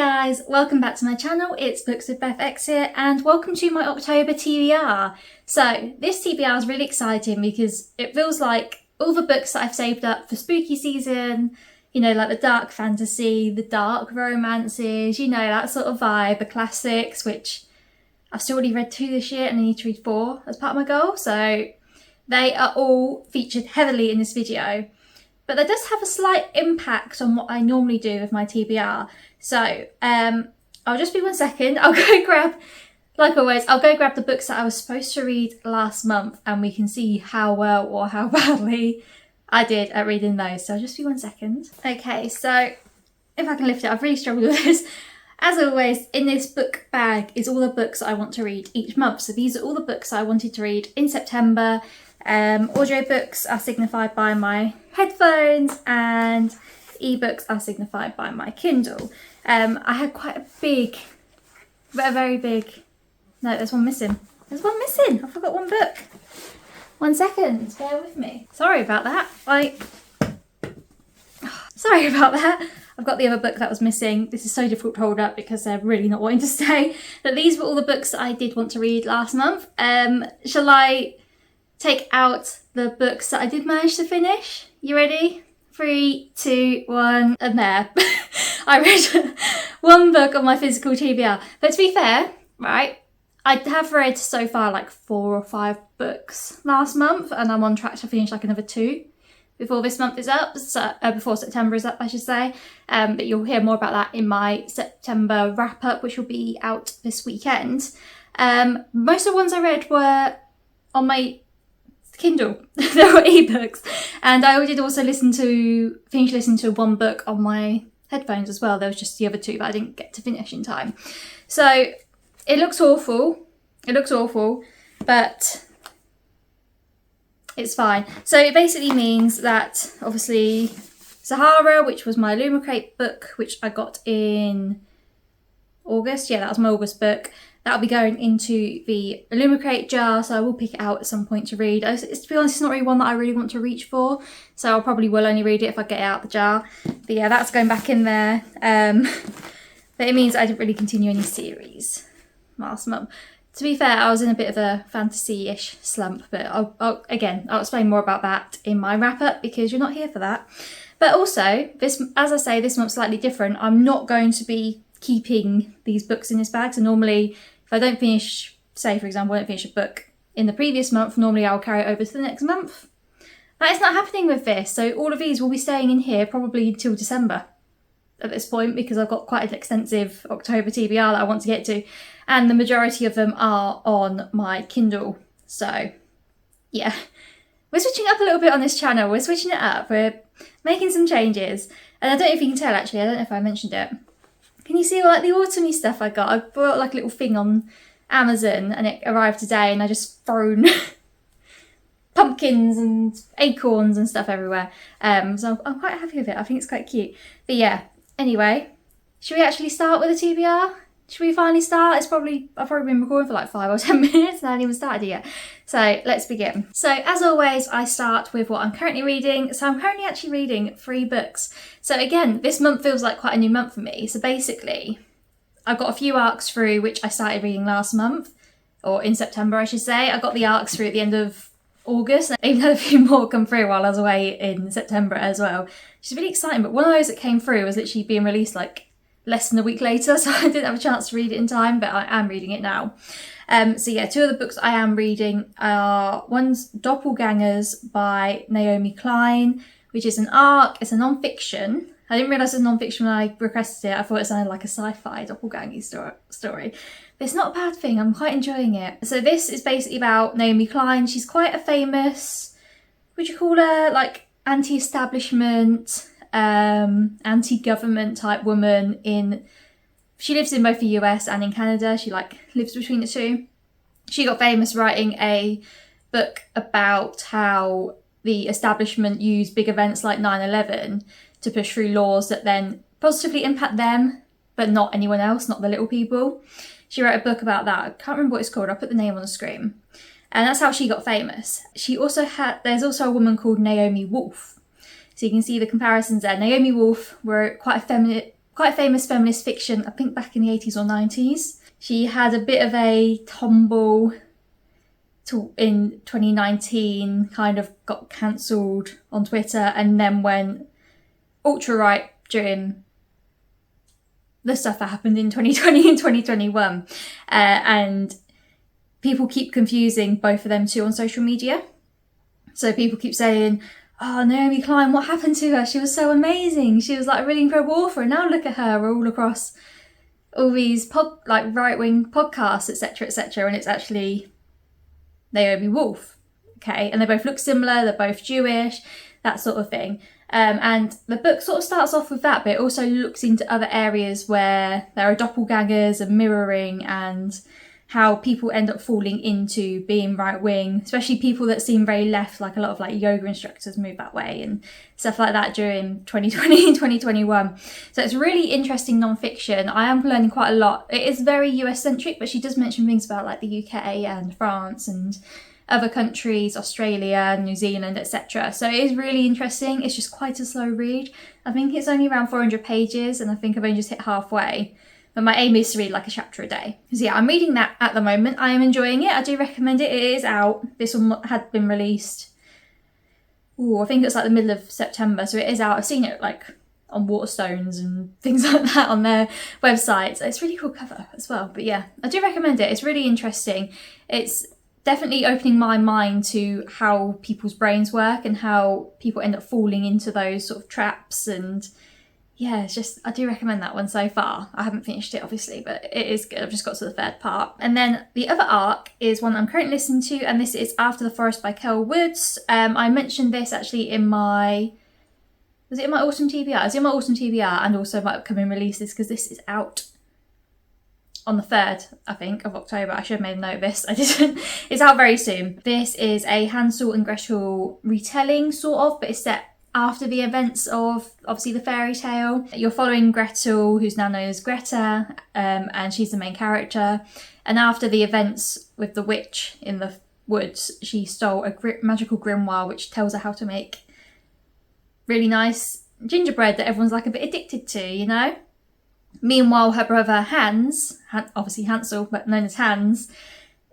guys, welcome back to my channel. It's Books with BethX here and welcome to my October TBR. So this TBR is really exciting because it feels like all the books that I've saved up for spooky season, you know, like the dark fantasy, the dark romances, you know, that sort of vibe, the classics, which I've still already read 2 this year and I need to read 4 as part of my goal. So they are all featured heavily in this video. But that does have a slight impact on what I normally do with my TBR. So I'll just be 1 second. I'll go grab, like always, I'll go grab the books that I was supposed to read last month and we can see how well or how badly I did at reading those. So I'll just be 1 second. Okay, so if I can lift it, I've really struggled with this. As always, in this book bag is all the books I want to read each month. So these are all the books I wanted to read in September. Audiobooks are signified by my headphones and ebooks are signified by my Kindle. I had quite a big, a very big, no, there's one missing. There's one missing. I forgot one book. 1 second, bear with me. Sorry about that. Sorry about that. I've got the other book that was missing. This is so difficult to hold up because they're really not wanting to stay. But these were all the books that I did want to read last month. Shall I take out the books that I did manage to finish? You ready? 3, 2, 1, and there. I read one book on my physical TBR. But to be fair, right, I have read so far like 4 or 5 books last month and I'm on track to finish like another 2 before this month is up, so, before September is up I should say. But you'll hear more about that in my September wrap up, which will be out this weekend. Most of the ones I read were on my Kindle. There were ebooks, and I did also finish listening to one book on my headphones as well. There was just the other 2 that I didn't get to finish in time. So it looks awful. It looks awful, but it's fine. So it basically means that obviously Sahara, which was my Lumicrate book, which I got in August. Yeah, that was my August book. That'll be going into the Lumicrate jar, so I will pick it out at some point to read. To be honest, it's not really one that I really want to reach for, so I probably will only read it if I get it out the jar. But yeah, that's going back in there. But it means I didn't really continue any series last month. To be fair, I was in a bit of a fantasy-ish slump, but I'll explain more about that in my wrap-up because you're not here for that. But also, as I say, this month's slightly different. I'm not going to be keeping these books in this bag. So normally, if I don't finish, say for example, I don't finish a book in the previous month, normally I'll carry it over to the next month. That is not happening with this. So all of these will be staying in here probably until December at this point because I've got quite an extensive October TBR that I want to get to. And the majority of them are on my Kindle. So yeah, we're switching up a little bit on this channel. We're switching it up. We're making some changes. And I don't know if you can tell actually, I don't know if I mentioned it. Can you see all like the autumny stuff I got? I bought like a little thing on Amazon and it arrived today and I just thrown pumpkins and acorns and stuff everywhere. So I'm quite happy with it. I think it's quite cute. But yeah, anyway, should we actually start with the TBR? Should we finally start? I've probably been recording for like 5 or 10 minutes and I haven't even started yet. So let's begin. So as always, I start with what I'm currently reading. So I'm currently actually reading 3 books. So again, this month feels like quite a new month for me. So basically, I've got a few arcs through which I started reading last month, or in September I should say. I got the arcs through at the end of August. I even had a few more come through while I was away in September as well, which is really exciting. But one of those that came through was literally being released like less than a week later, so I didn't have a chance to read it in time, but I am reading it now. So yeah, 2 of the books I am reading are, one's Doppelgangers by Naomi Klein, which is an arc, it's a non-fiction. I didn't realise it was non-fiction when I requested it. I thought it sounded like a sci-fi doppelganger story. But it's not a bad thing, I'm quite enjoying it. So this is basically about Naomi Klein. She's quite a famous, would you call her, like anti-establishment, anti-government type woman she lives in both the US and in Canada. She like lives between the 2. She got famous writing a book about how the establishment used big events like 9/11 to push through laws that then positively impact them, but not anyone else, not the little people. She wrote a book about that. I can't remember what it's called. I'll put the name on the screen. And that's how she got famous. There's also a woman called Naomi Wolf. So you can see the comparisons there. Naomi Wolf were quite quite famous feminist fiction, I think back in the 80s or 90s. She had a bit of a tumble in 2019, kind of got cancelled on Twitter and then went ultra-right during the stuff that happened in 2020 and 2021. And people keep confusing both of them too on social media. So people keep saying, oh, Naomi Klein, what happened to her? She was so amazing. She was like a really incredible author. And now look at her, we're all across all these right-wing podcasts, etc., etc. And it's actually Naomi Wolf, okay? And they both look similar, they're both Jewish, that sort of thing. And the book sort of starts off with that, but it also looks into other areas where there are doppelgangers and mirroring and how people end up falling into being right-wing, especially people that seem very left, like a lot of like yoga instructors move that way and stuff like that during 2020 and 2021. So it's really interesting non-fiction. I am learning quite a lot. It is very US-centric, but she does mention things about like the UK and France and other countries, Australia, New Zealand, etc. So it is really interesting. It's just quite a slow read. I think it's only around 400 pages and I think I've only just hit halfway. But my aim is to read like a chapter a day. So yeah, I'm reading that at the moment. I am enjoying it. I do recommend it. It is out. This one had been released, I think it's like the middle of September. So it is out. I've seen it like on Waterstones and things like that on their websites. It's a really cool cover as well. But yeah, I do recommend it. It's really interesting. It's definitely opening my mind to how people's brains work and how people end up falling into those sort of traps. And yeah, it's just, I do recommend that one so far. I haven't finished it obviously, but it is good. I've just got to the third part. And then the other arc is one I'm currently listening to, and this is After the Forest by Kel Woods. I mentioned this actually in my, was it in my autumn TBR? It's in my autumn TBR and also my upcoming releases because this is out on the 3rd, I think, of October. I should have made a note of this. I didn't. It's out very soon. This is a Hansel and Gretel retelling, sort of, but it's set after the events of, obviously, the fairy tale. You're following Gretel, who's now known as Greta, and she's the main character. And after the events with the witch in the woods, she stole a magical grimoire which tells her how to make really nice gingerbread that everyone's like a bit addicted to, you know? Meanwhile, her brother Hans, obviously Hansel, but known as Hans,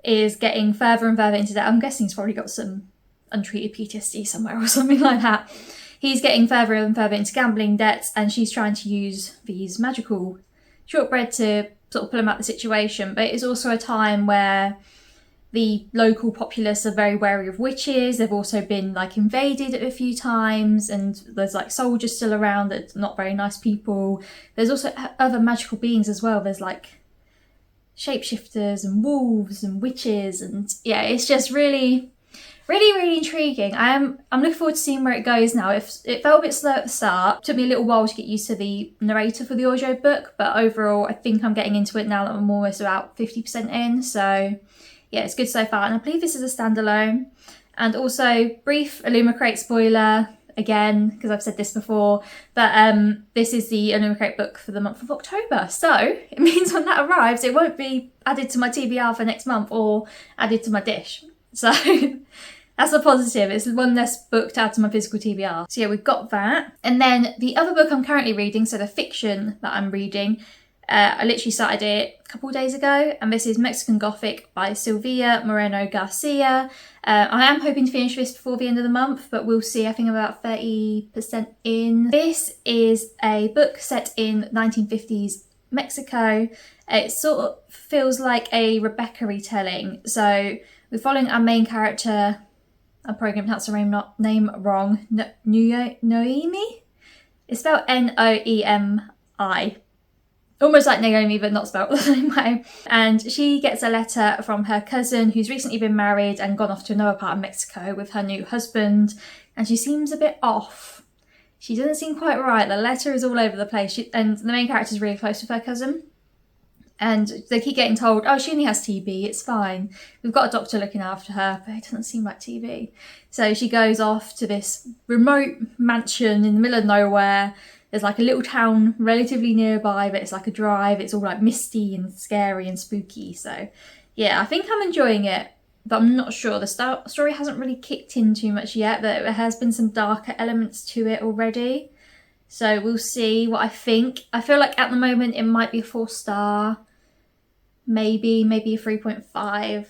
is getting further and further into that. I'm guessing he's probably got some untreated PTSD somewhere or something like that. He's getting further and further into gambling debts, and she's trying to use these magical shortbread to sort of pull him out of the situation. But it's also a time where the local populace are very wary of witches. They've also been like invaded a few times, and there's like soldiers still around that are not very nice people. There's also other magical beings as well. There's like shapeshifters and wolves and witches, and yeah, it's just really intriguing. I'm looking forward to seeing where it goes now. It felt a bit slow at the start. It took me a little while to get used to the narrator for the audio book, but overall I think I'm getting into it now that I'm almost about 50% in. So yeah, it's good so far. And I believe this is a standalone. And also, brief Illumicrate spoiler, again, because I've said this before, but this is the Illumicrate book for the month of October. So it means when that arrives, it won't be added to my TBR for next month or added to my dish. So that's a positive. It's one less book to add to my physical TBR. So yeah, we've got that. And then the other book I'm currently reading, so the fiction that I'm reading, I literally started it a couple of days ago, and this is Mexican Gothic by Silvia Moreno Garcia. I am hoping to finish this before the end of the month, but we'll see. I think I'm about 30% in. This is a book set in 1950s Mexico. It sort of feels like a Rebecca retelling. So we're following our main character. I'm probably going to pronounce her name wrong. Noemi? It's spelled Noemi. Almost like Naomi, but not spelled the same way. And she gets a letter from her cousin who's recently been married and gone off to another part of Mexico with her new husband. And she seems a bit off. She doesn't seem quite right. The letter is all over the place. And the main character is really close with her cousin. And they keep getting told, oh, she only has TB, it's fine. We've got a doctor looking after her, but it doesn't seem like TB. So she goes off to this remote mansion in the middle of nowhere. There's like a little town relatively nearby, but it's like a drive. It's all like misty and scary and spooky. So yeah, I think I'm enjoying it, but I'm not sure. The story hasn't really kicked in too much yet, but there has been some darker elements to it already. So we'll see what I think. I feel like at the moment it might be a 4-star, maybe a 3.5.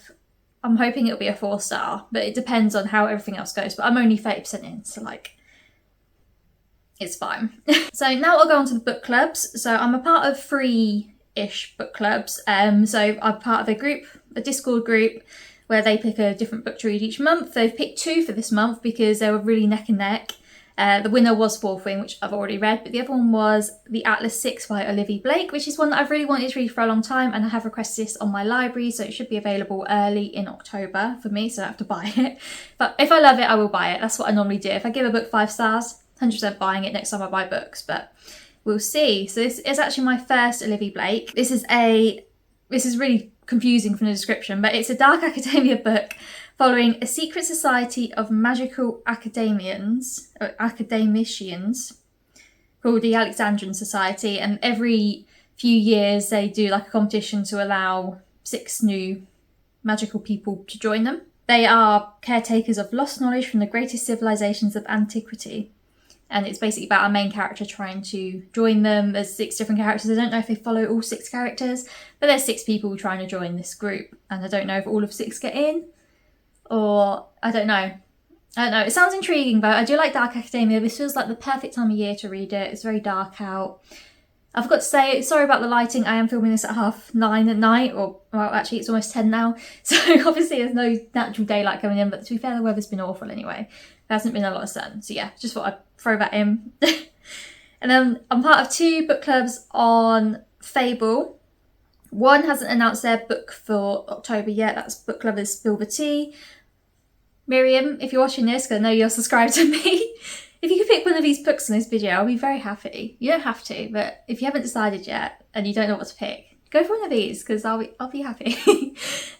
I'm hoping it'll be a 4-star, but it depends on how everything else goes. But I'm only 30% in, so like, it's fine. So now I'll go on to the book clubs. So I'm a part of 3-ish book clubs. So I'm part of a group, a Discord group, where they pick a different book to read each month. They've picked 2 for this month because they were really neck and neck. The winner was Fourth Wing, which I've already read, but the other one was The Atlas 6 by Olivia Blake, which is one that I've really wanted to read for a long time, and I have requested this on my library, so it should be available early in October for me, so I have to buy it. But if I love it, I will buy it. That's what I normally do. If I give a book 5 stars, 100% buying it next time I buy books, but we'll see. So this is actually my first Olivia Blake. This is really confusing from the description, but it's a dark academia book following a secret society of magical academicians called the Alexandrian Society, and every few years they do like a competition to allow 6 new magical people to join them. They are caretakers of lost knowledge from the greatest civilizations of antiquity. And it's basically about our main character trying to join them. There's 6 different characters. I don't know if they follow all 6 characters, but there's 6 people trying to join this group. And I don't know if all of 6 get in, or I don't know. It sounds intriguing, but I do like dark academia. This feels like the perfect time of year to read it. It's very dark out. I forgot to say, sorry about the lighting. I am filming this at 9:30 at night, or well, actually it's almost 10 now. So obviously there's no natural daylight coming in, but to be fair, the weather's been awful anyway. There hasn't been a lot of sun. So yeah, just thought I'd throw that in. And then I'm part of 2 book clubs on Fable. One hasn't announced their book for October yet. That's Book Lovers Spill the Tea. Miriam, if you're watching this, because I know you're subscribed to me, if you could pick one of these books in this video, I'll be very happy. You don't have to, but if you haven't decided yet and you don't know what to pick, go for one of these, because I'll be happy.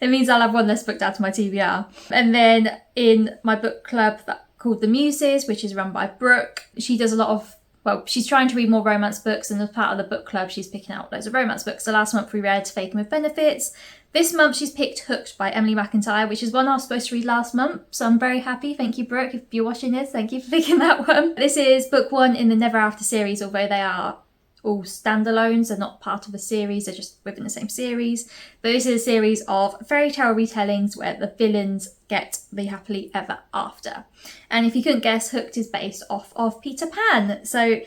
It means I'll have one less book down to my TBR. And then in my book club called The Muses, which is run by Brooke, she does a lot of, well, she's trying to read more romance books, and as part of the book club, she's picking out loads of romance books. So last month we read Faking with Benefits. This month she's picked Hooked by Emily McIntyre, which is one I was supposed to read last month. So I'm very happy. Thank you, Brooke, if you're watching this. Thank you for picking that one. This is book 1 in the Never After series, although they are all standalones. They're not part of a series. They're just within the same series. But this is a series of fairy tale retellings where the villains get the happily ever after. And if you couldn't guess, Hooked is based off of Peter Pan. So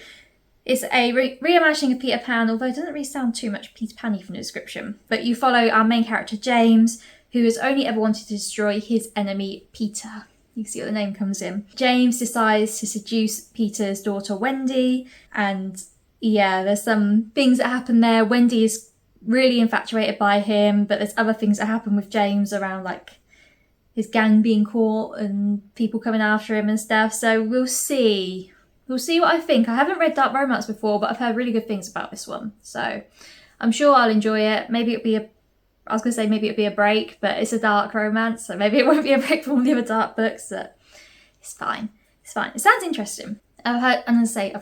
it's a reimagining of Peter Pan, although it doesn't really sound too much Peter Pan-y from the description. But you follow our main character, James, who has only ever wanted to destroy his enemy, Peter. You can see where the name comes in. James decides to seduce Peter's daughter, Wendy. And yeah, there's some things that happen there. Wendy is really infatuated by him, but there's other things that happen with James around like his gang being caught and people coming after him and stuff. So we'll see. We'll see what I think. I haven't read dark romance before, but I've heard really good things about this one. So I'm sure I'll enjoy it. Maybe it'll be maybe it'll be a break, but it's a dark romance, so maybe it won't be a break from all the other dark books, but it's fine. It's fine. It sounds interesting. I've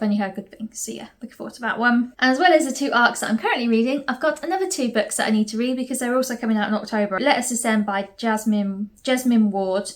only heard good things, so yeah, looking forward to that one. And as well as the 2 arcs that I'm currently reading, I've got another 2 books that I need to read because they're also coming out in October. Let Us Descend by Jasmine Ward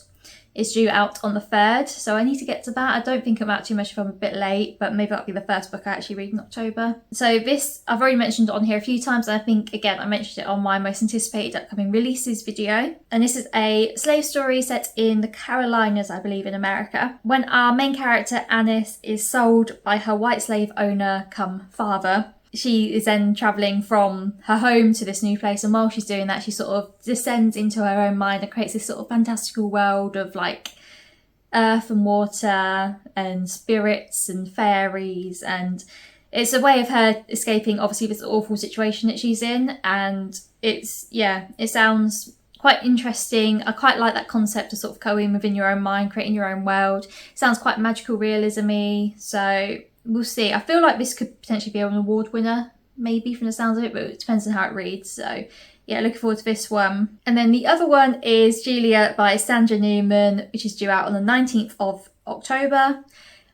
is due out on the 3rd, so I need to get to that. I don't think I'm out too much if I'm a bit late, but maybe that'll be the first book I actually read in October. So this, I've already mentioned on here a few times, and I think, again, I mentioned it on my most anticipated upcoming releases video. And this is a slave story set in the Carolinas, I believe, in America. When our main character, Annis, is sold by her white slave owner come father, she is then travelling from her home to this new place, and while she's doing that, she sort of descends into her own mind and creates this sort of fantastical world of like earth and water and spirits and fairies, and it's a way of her escaping obviously this awful situation that she's in. And it sounds quite interesting. I quite like that concept of sort of going within your own mind, creating your own world. It sounds quite magical realism-y, so we'll see. I feel like this could potentially be an award winner, maybe, from the sounds of it, but it depends on how it reads. So yeah, looking forward to this one. And then the other one is Julia by Sandra Newman, which is due out on the 19th of October,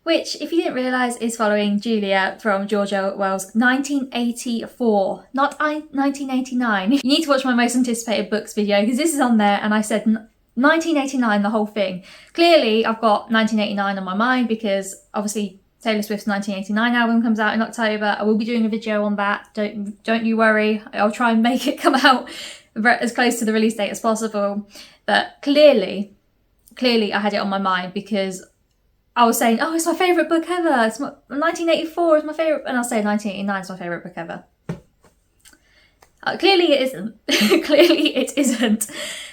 which, if you didn't realise, is following Julia from George Orwell's 1984, not 1989. You need to watch my most anticipated books video, because this is on there, and I said 1989, the whole thing. Clearly, I've got 1989 on my mind, because obviously Taylor Swift's 1989 album comes out in October. I will be doing a video on that. Don't you worry. I'll try and make it come out as close to the release date as possible. But clearly I had it on my mind because I was saying, oh, it's my favourite book ever. 1984 is my favourite. And I'll say 1989 is my favourite book ever. Clearly it isn't. Clearly it isn't.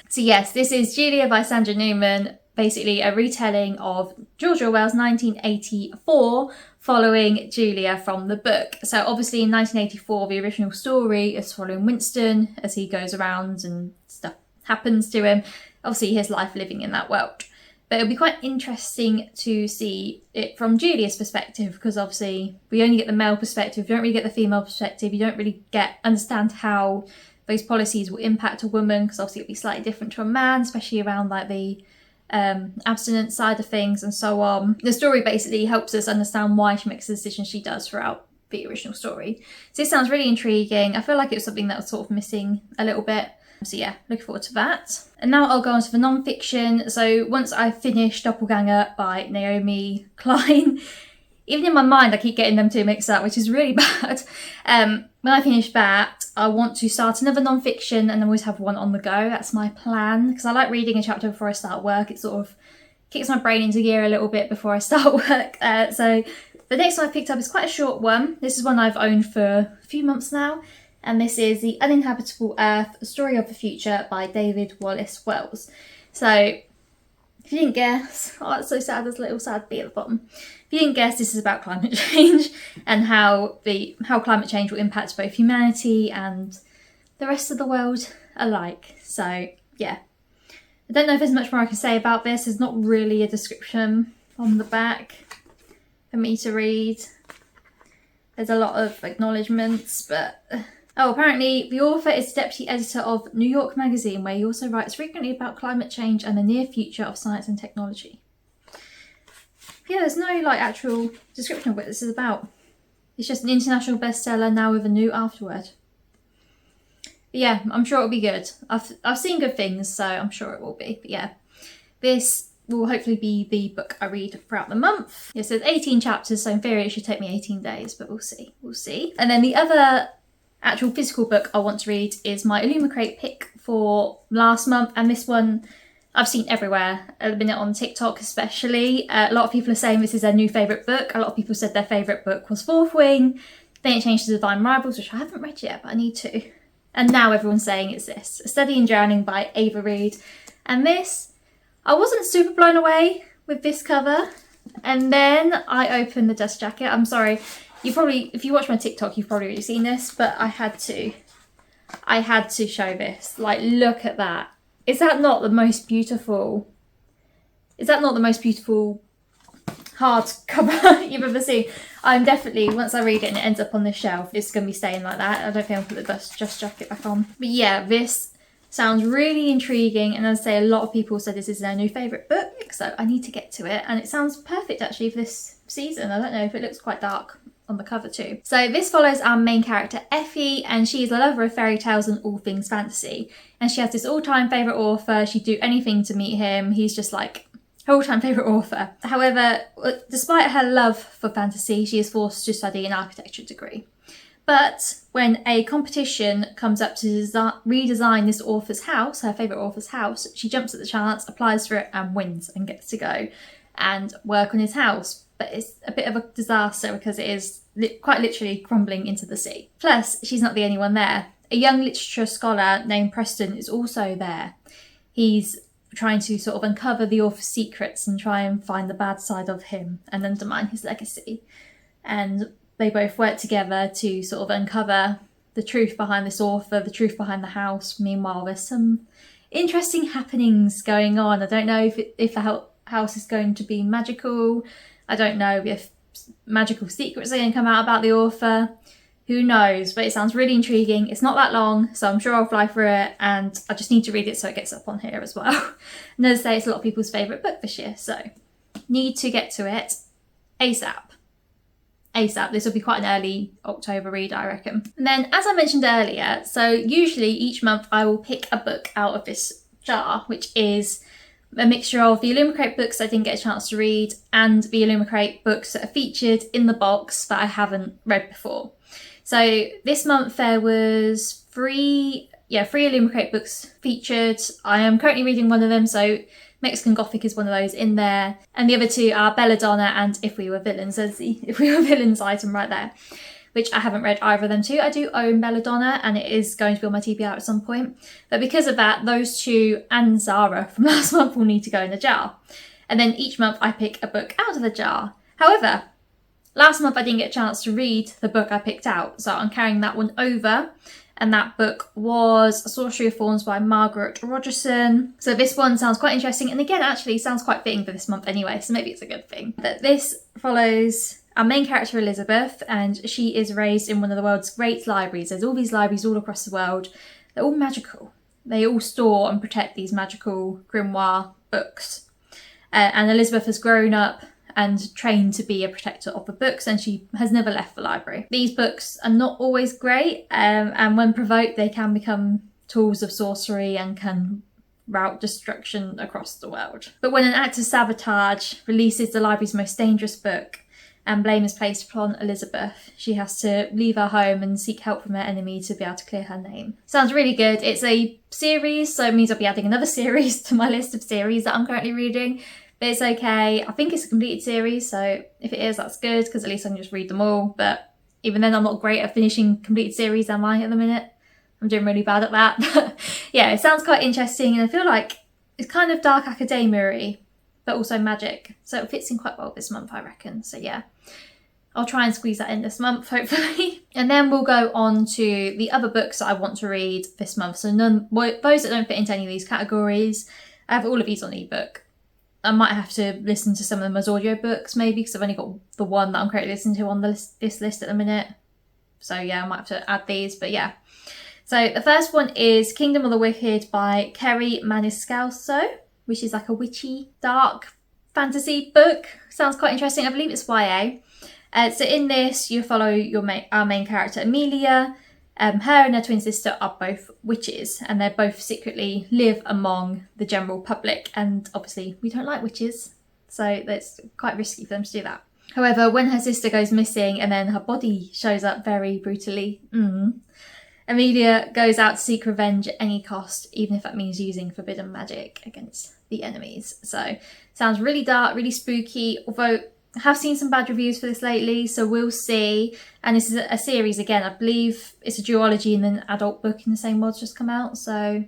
So yes, this is Julia by Sandra Newman, basically a retelling of George Orwell's 1984 following Julia from the book. So obviously in 1984, the original story is following Winston as he goes around and stuff happens to him. Obviously his life living in that world. But it'll be quite interesting to see it from Julia's perspective, because obviously we only get the male perspective, you don't really get the female perspective, you don't really understand how those policies will impact a woman, because obviously it'll be slightly different to a man, especially around like the abstinence side of things and so on. The story basically helps us understand why she makes the decisions she does throughout the original story. So this sounds really intriguing. I feel like it was something that was sort of missing a little bit. So yeah, looking forward to that. And now I'll go on to the non-fiction. So once I finish Doppelganger by Naomi Klein, even in my mind I keep getting them two mixed up, which is really bad. When I finish that, I want to start another non-fiction and always have one on the go. That's my plan, because I like reading a chapter before I start work. It sort of kicks my brain into gear a little bit before I start work. So the next one I picked up is quite a short one. This is one I've owned for a few months now. And this is The Uninhabitable Earth, A Story of the Future by David Wallace Wells. So, if you didn't guess, oh, it's so sad, there's a little sad bee at the bottom. If you didn't guess, this is about climate change and how climate change will impact both humanity and the rest of the world alike. So, yeah. I don't know if there's much more I can say about this. There's not really a description on the back for me to read. There's a lot of acknowledgements, but... Oh, apparently the author is deputy editor of New York Magazine, where he also writes frequently about climate change and the near future of science and technology. Yeah, there's no like actual description of what this is about. It's just an international bestseller now with a new afterword. But yeah, I'm sure it'll be good. I've seen good things, so I'm sure it will be. But yeah, this will hopefully be the book I read throughout the month. It says 18 chapters, so in theory it should take me 18 days, but we'll see. We'll see. And then the other actual physical book I want to read is my Illumicrate pick for last month, and this one I've seen everywhere at the minute on TikTok especially. A lot of people are saying this is their new favourite book. A lot of people said their favourite book was Fourth Wing, then it changed to Divine Rivals, which I haven't read yet, but I need to. And now everyone's saying it's this, A Study in Drowning by Ava Reid. And this, I wasn't super blown away with this cover, and then I opened the dust jacket. I'm sorry. You probably, if you watch my TikTok, you've probably already seen this, but I had to show this. Like, look at that. Is that not the most beautiful hardcover you've ever seen? I'm definitely, once I read it and it ends up on this shelf, it's going to be staying like that. I don't think I'll put the dust jacket back on. But yeah, this sounds really intriguing, and as I say, a lot of people said this is their new favourite book, so I need to get to it, and it sounds perfect actually for this season. I don't know if it looks quite dark on the cover too. So this follows our main character Effie, and she's a lover of fairy tales and all things fantasy, and she has this all-time favourite author. She'd do anything to meet him. He's just like her all-time favourite author. However, despite her love for fantasy, she is forced to study an architecture degree. But when a competition comes up to redesign this author's house, her favourite author's house, she jumps at the chance, applies for it and wins and gets to go and work on his house. But it's a bit of a disaster because it is quite literally crumbling into the sea. Plus, she's not the only one there. A young literature scholar named Preston is also there. He's trying to sort of uncover the author's secrets and try and find the bad side of him and undermine his legacy. And they both work together to sort of uncover the truth behind this author, the truth behind the house. Meanwhile, there's some interesting happenings going on. I don't know if the house is going to be magical. I don't know if magical secrets are going to come out about the author. Who knows? But it sounds really intriguing. It's not that long, so I'm sure I'll fly through it, and I just need to read it so it gets up on here as well. And as I say, it's a lot of people's favourite book this year, so need to get to it ASAP. This will be quite an early October read, I reckon. And then, as I mentioned earlier, so usually each month I will pick a book out of this jar, which is a mixture of the Illumicrate books I didn't get a chance to read and the Illumicrate books that are featured in the box that I haven't read before. So this month there was three Illumicrate books featured. I am currently reading one of them, so Mexican Gothic is one of those in there. And the other two are Belladonna and If We Were Villains. There's the If We Were Villains item right there, which I haven't read either of them too. I do own Belladonna and it is going to be on my TBR at some point. But because of that, those two and Zara from last month will need to go in a jar. And then each month I pick a book out of the jar. However, last month I didn't get a chance to read the book I picked out, so I'm carrying that one over. And that book was Sorcery of Thorns by Margaret Rogerson. So this one sounds quite interesting, and again actually sounds quite fitting for this month anyway, so maybe it's a good thing. But this follows our main character Elizabeth, and she is raised in one of the world's great libraries. There's all these libraries all across the world. They're all magical. They all store and protect these magical grimoire books. And Elizabeth has grown up and trained to be a protector of the books, and she has never left the library. These books are not always great, and when provoked they can become tools of sorcery and can route destruction across the world. But when an act of sabotage releases the library's most dangerous book and blame is placed upon Elizabeth, she has to leave her home and seek help from her enemy to be able to clear her name. Sounds really good. It's a series, so it means I'll be adding another series to my list of series that I'm currently reading. But it's okay. I think it's a completed series, so if it is, that's good, because at least I can just read them all. But even then, I'm not great at finishing completed series, am I, at the minute? I'm doing really bad at that. But yeah, it sounds quite interesting, and I feel like it's kind of dark academia-y, but also magic. So it fits in quite well this month, I reckon. So yeah, I'll try and squeeze that in this month, hopefully. And then we'll go on to the other books that I want to read this month. So those that don't fit into any of these categories, I have all of these on ebook. I might have to listen to some of them as audiobooks maybe, because I've only got the one that I'm currently listening to on this list at the minute. So yeah, I might have to add these, but yeah. So the first one is Kingdom of the Wicked by Kerri Maniscalco, which is like a witchy, dark fantasy book. Sounds quite interesting. I believe it's YA. So in this, you follow our main character, Amelia. Her and her twin sister are both witches, and they both secretly live among the general public, and obviously we don't like witches, so that's quite risky for them to do that. However, when her sister goes missing and then her body shows up very brutally, Amelia goes out to seek revenge at any cost, even if that means using forbidden magic against the enemies. So sounds really dark, really spooky, although I have seen some bad reviews for this lately, so we'll see. And this is a series again. I believe it's a duology and an adult book in the same world's just come out. So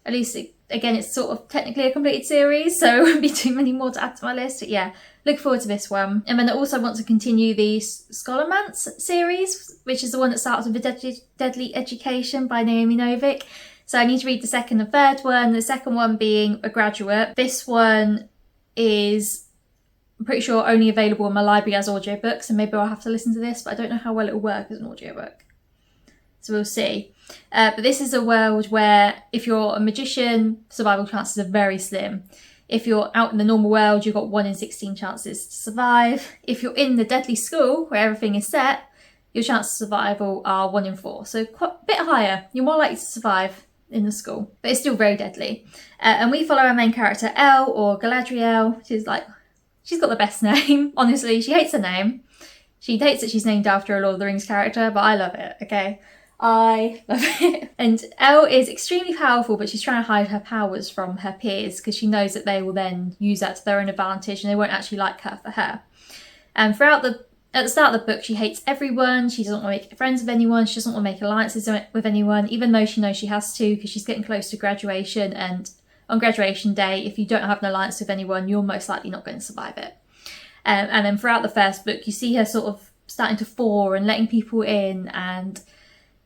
at least, again, it's sort of technically a completed series, so there won't be too many more to add to my list. But yeah, look forward to this one. And then I also want to continue the Scholomance series, which is the one that starts with A Deadly Education by Naomi Novik. So I need to read the second and third one. The second one being A Graduate. This one is, I'm pretty sure, only available in my library as audiobooks, so maybe I'll have to listen to this, but I don't know how well it will work as an audiobook. So we'll see. But this is a world where if you're a magician, survival chances are very slim. If you're out in the normal world, you've got 1 in 16 chances to survive. If you're in the deadly school, where everything is set, your chances of survival are 1 in 4. So quite a bit higher. You're more likely to survive in the school, but it's still very deadly. And we follow our main character, Elle, or Galadriel. She's got the best name, honestly. She hates her name. She hates that she's named after a Lord of the Rings character, but I love it, okay? I love it. And Elle is extremely powerful, but she's trying to hide her powers from her peers because she knows that they will then use that to their own advantage and they won't actually like her for her. And at the start of the book, she hates everyone. She doesn't want to make friends with anyone. She doesn't want to make alliances with anyone, even though she knows she has to because she's getting close to graduation, and on graduation day, if you don't have an alliance with anyone, you're most likely not going to survive it. And then throughout the first book, you see her sort of starting to thaw and letting people in and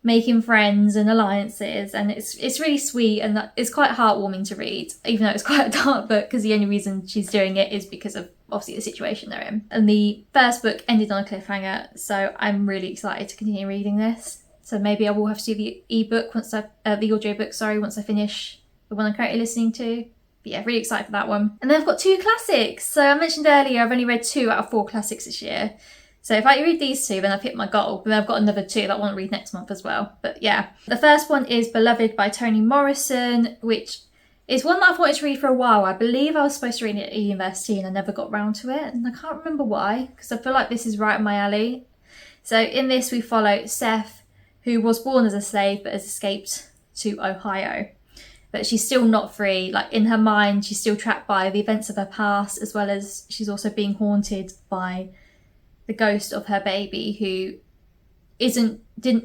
making friends and alliances, and it's really sweet, and it's quite heartwarming to read, even though it's quite a dark book, because the only reason she's doing it is because of obviously the situation they're in. And the first book ended on a cliffhanger, so I'm really excited to continue reading this. So maybe I will have to do the ebook once the audiobook, once I finish the one I'm currently listening to. But yeah, really excited for that one. And then I've got 2 classics. So I mentioned earlier, I've only read 2 out of 4 classics this year. So if I read these 2, then I've hit my goal. But then I've got another 2 that I want to read next month as well. But yeah, the first one is Beloved by Toni Morrison, which It's one that I've wanted to read for a while. I believe I was supposed to read it at university and I never got round to it. And I can't remember why, because I feel like this is right in my alley. So in this we follow Seth, who was born as a slave but has escaped to Ohio. But she's still not free. Like, in her mind, she's still trapped by the events of her past, as well as she's also being haunted by the ghost of her baby, who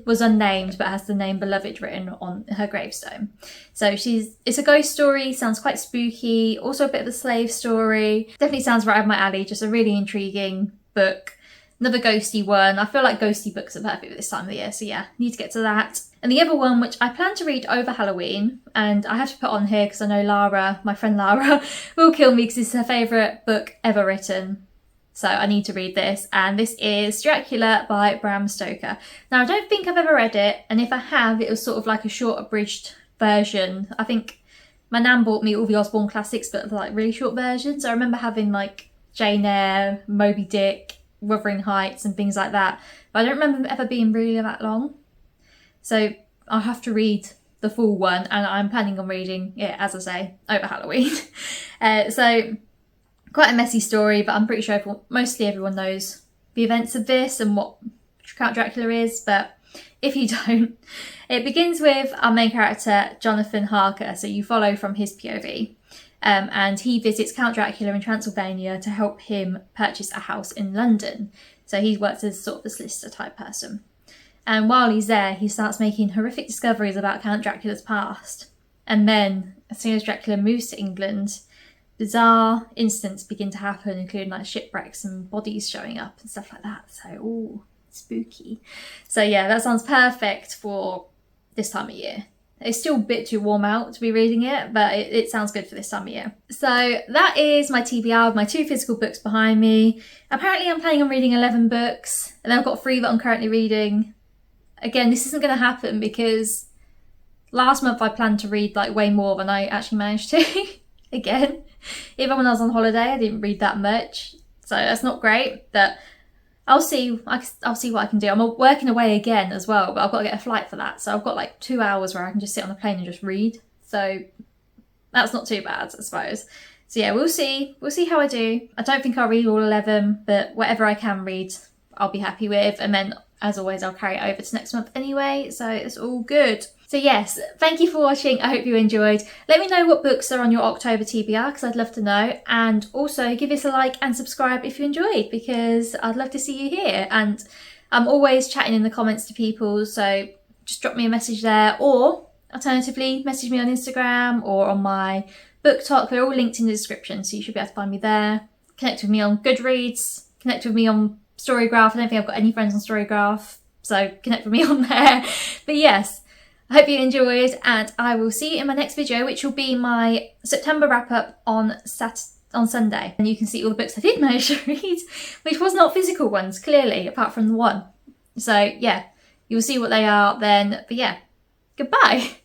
was unnamed but has the name Beloved written on her gravestone. So it's a ghost story, sounds quite spooky, also a bit of a slave story. Definitely sounds right up my alley, just a really intriguing book. Another ghosty one. I feel like ghosty books are perfect for this time of the year, so yeah, need to get to that. And the other one, which I plan to read over Halloween, and I have to put on here because I know Lara, my friend Lara, will kill me because it's her favourite book ever written. So I need to read this, and this is Dracula by Bram Stoker. Now, I don't think I've ever read it, and if I have, it was sort of like a short abridged version. I think my nan bought me all the Osborne classics, but like really short versions. I remember having like Jane Eyre, Moby Dick, Wuthering Heights and things like that, but I don't remember them ever being really that long. So I'll have to read the full one, and I'm planning on reading it, as I say, over Halloween. So quite a messy story, but I'm pretty sure mostly everyone knows the events of this and what Count Dracula is, but if you don't, it begins with our main character, Jonathan Harker, so you follow from his POV. And he visits Count Dracula in Transylvania to help him purchase a house in London. So he works as sort of a solicitor type person. And while he's there, he starts making horrific discoveries about Count Dracula's past. And then, as soon as Dracula moves to England, bizarre incidents begin to happen, including like shipwrecks and bodies showing up and stuff like that. So, ooh, spooky. So yeah, that sounds perfect for this time of year. It's still a bit too warm out to be reading it, but it sounds good for this time of year. So that is my TBR, my 2 physical books behind me. Apparently I'm planning on reading 11 books, and I've got 3 that I'm currently reading. Again, this isn't going to happen because last month I planned to read like way more than I actually managed to. Again, even when I was on holiday, I didn't read that much. So that's not great, but I'll see what I can do. I'm working away again as well, but I've got to get a flight for that. So I've got like 2 hours where I can just sit on the plane and just read. So that's not too bad, I suppose. So yeah, we'll see. We'll see how I do. I don't think I'll read all 11, but whatever I can read, I'll be happy with. And then, as always, I'll carry it over to next month anyway. So it's all good. So yes, thank you for watching. I hope you enjoyed. Let me know what books are on your October TBR because I'd love to know. And also give us a like and subscribe if you enjoyed, because I'd love to see you here. And I'm always chatting in the comments to people, so just drop me a message there, or alternatively message me on Instagram or on my book talk. They're all linked in the description, so you should be able to find me there. Connect with me on Goodreads, connect with me on Storygraph. I don't think I've got any friends on Storygraph, so connect with me on there. But yes, I hope you enjoyed, and I will see you in my next video, which will be my September wrap-up on Sunday. And you can see all the books I did manage to read, which was not physical ones, clearly, apart from the one. So yeah, you'll see what they are then. But yeah, goodbye.